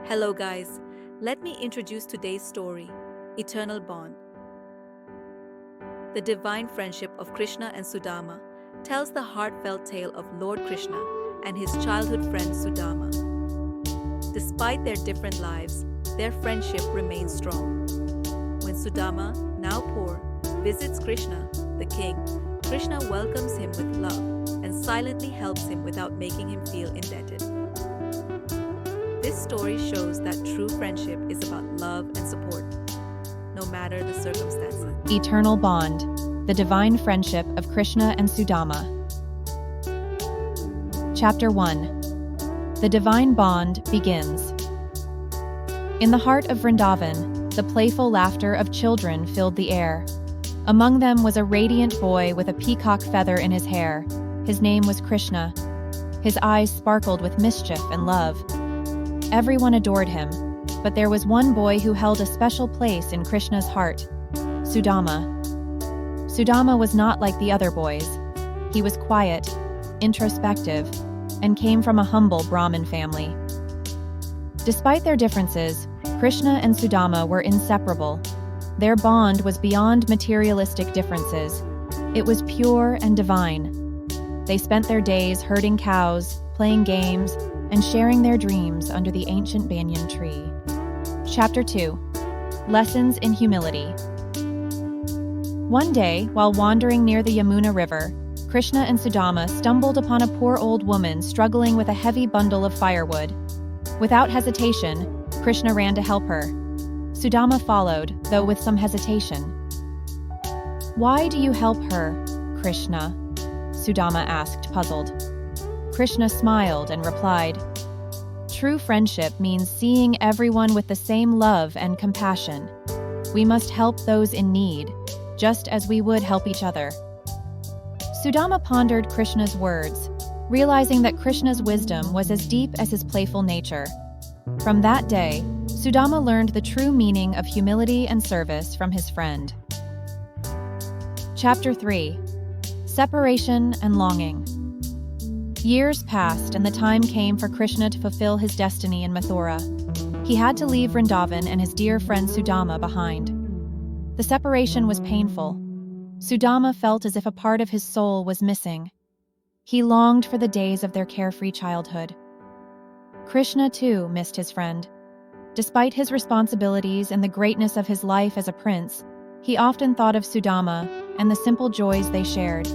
Hello, guys. Let me introduce today's story, Eternal Bond. The divine friendship of Krishna and Sudama tells the heartfelt tale of Lord Krishna and his childhood friend Sudama. Despite their different lives, their friendship remains strong. When Sudama, now poor, visits Krishna, the king, Krishna welcomes him with love and silently helps him without making him feel indebted. This story shows that true friendship is about love and support, no matter the circumstances. Eternal Bond, the divine friendship of Krishna and Sudama. Chapter 1. The divine bond begins. In the heart of Vrindavan, the playful laughter of children filled the air. Among them was a radiant boy with a peacock feather in his hair. His name was Krishna. His eyes sparkled with mischief and love. Everyone adored him, but there was one boy who held a special place in Krishna's heart, Sudama. Sudama was not like the other boys. He was quiet, introspective, and came from a humble Brahmin family. Despite their differences, Krishna and Sudama were inseparable. Their bond was beyond materialistic differences. It was pure and divine. They spent their days herding cows, playing games, and sharing their dreams under the ancient banyan tree. Chapter 2. Lessons in Humility. One day, while wandering near the Yamuna River, Krishna and Sudama stumbled upon a poor old woman struggling with a heavy bundle of firewood. Without hesitation, Krishna ran to help her. Sudama followed, though with some hesitation. "Why do you help her, Krishna?" Sudama asked, puzzled. Krishna smiled and replied, "True friendship means seeing everyone with the same love and compassion. We must help those in need, just as we would help each other." Sudama pondered Krishna's words, realizing that Krishna's wisdom was as deep as his playful nature. From that day, Sudama learned the true meaning of humility and service from his friend. Chapter 3. Separation and Longing. Years passed, and the time came for Krishna to fulfill his destiny in Mathura. He had to leave Vrindavan and his dear friend Sudama behind. The separation was painful. Sudama felt as if a part of his soul was missing. He longed for the days of their carefree childhood. Krishna, too, missed his friend. Despite his responsibilities and the greatness of his life as a prince, he often thought of Sudama and the simple joys they shared.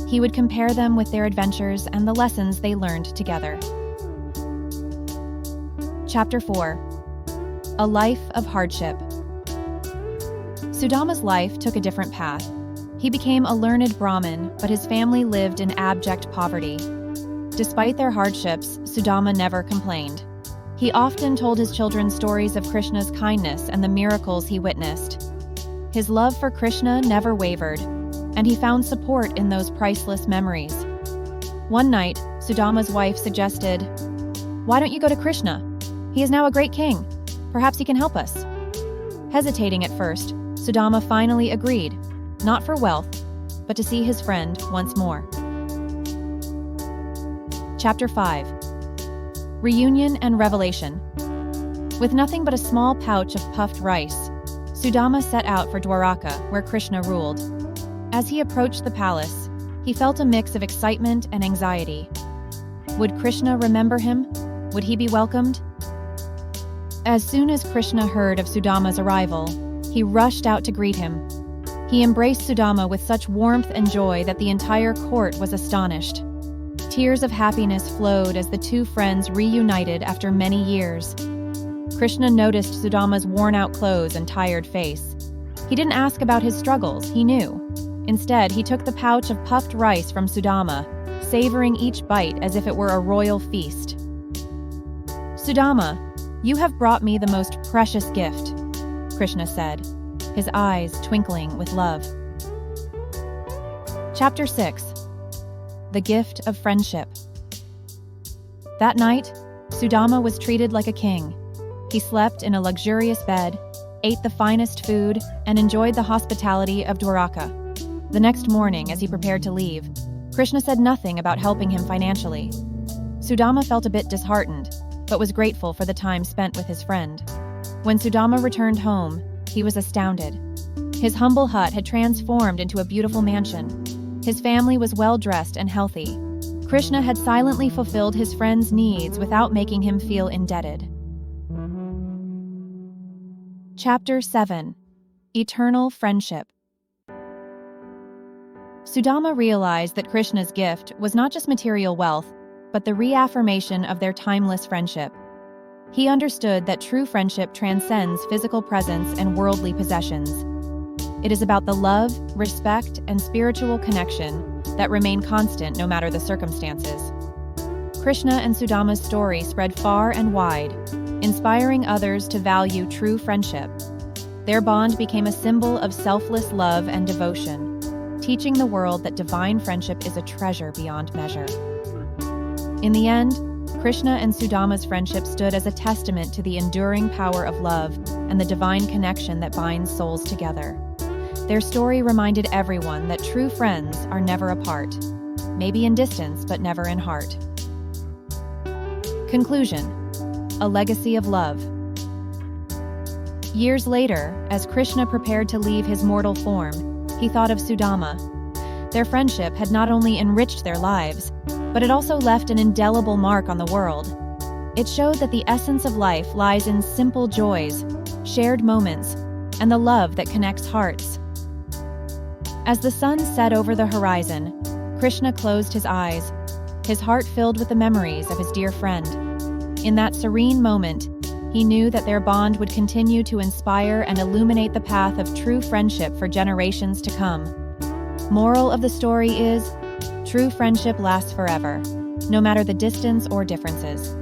He would compare them with their adventures and the lessons they learned together. Chapter 4. A Life of Hardship. Sudama's life took a different path. He became a learned Brahmin, but his family lived in abject poverty. Despite their hardships, Sudama never complained. He often told his children stories of Krishna's kindness and the miracles he witnessed. His love for Krishna never wavered, and he found support in those priceless memories. One night, Sudama's wife suggested, "Why don't you go to Krishna? He is now a great king. Perhaps he can help us." Hesitating at first, Sudama finally agreed, not for wealth, but to see his friend once more. Chapter 5. Reunion and Revelation. With nothing but a small pouch of puffed rice, Sudama set out for Dwarka, where Krishna ruled. As he approached the palace, he felt a mix of excitement and anxiety. Would Krishna remember him? Would he be welcomed? As soon as Krishna heard of Sudama's arrival, he rushed out to greet him. He embraced Sudama with such warmth and joy that the entire court was astonished. Tears of happiness flowed as the two friends reunited after many years. Krishna noticed Sudama's worn-out clothes and tired face. He didn't ask about his struggles, he knew. Instead, he took the pouch of puffed rice from Sudama, savoring each bite as if it were a royal feast. "Sudama, you have brought me the most precious gift," Krishna said, his eyes twinkling with love. Chapter 6. The Gift of Friendship. That night, Sudama was treated like a king. He slept in a luxurious bed, ate the finest food, and enjoyed the hospitality of Dwarka. The next morning, as he prepared to leave, Krishna said nothing about helping him financially. Sudama felt a bit disheartened, but was grateful for the time spent with his friend. When Sudama returned home, he was astounded. His humble hut had transformed into a beautiful mansion. His family was well-dressed and healthy. Krishna had silently fulfilled his friend's needs without making him feel indebted. Chapter 7. Eternal Friendship. Sudama realized that Krishna's gift was not just material wealth, but the reaffirmation of their timeless friendship. He understood that true friendship transcends physical presence and worldly possessions. It is about the love, respect, and spiritual connection that remain constant no matter the circumstances. Krishna and Sudama's story spread far and wide, inspiring others to value true friendship. Their bond became a symbol of selfless love and devotion, teaching the world that divine friendship is a treasure beyond measure. In the end, Krishna and Sudama's friendship stood as a testament to the enduring power of love and the divine connection that binds souls together. Their story reminded everyone that true friends are never apart, maybe in distance but never in heart. Conclusion: a legacy of love. Years later, as Krishna prepared to leave his mortal form, he thought of Sudama. Their friendship had not only enriched their lives, but it also left an indelible mark on the world. It showed that the essence of life lies in simple joys, shared moments, and the love that connects hearts. As the sun set over the horizon, Krishna closed his eyes, his heart filled with the memories of his dear friend. In that serene moment, he knew that their bond would continue to inspire and illuminate the path of true friendship for generations to come. Moral of the story is, true friendship lasts forever, no matter the distance or differences.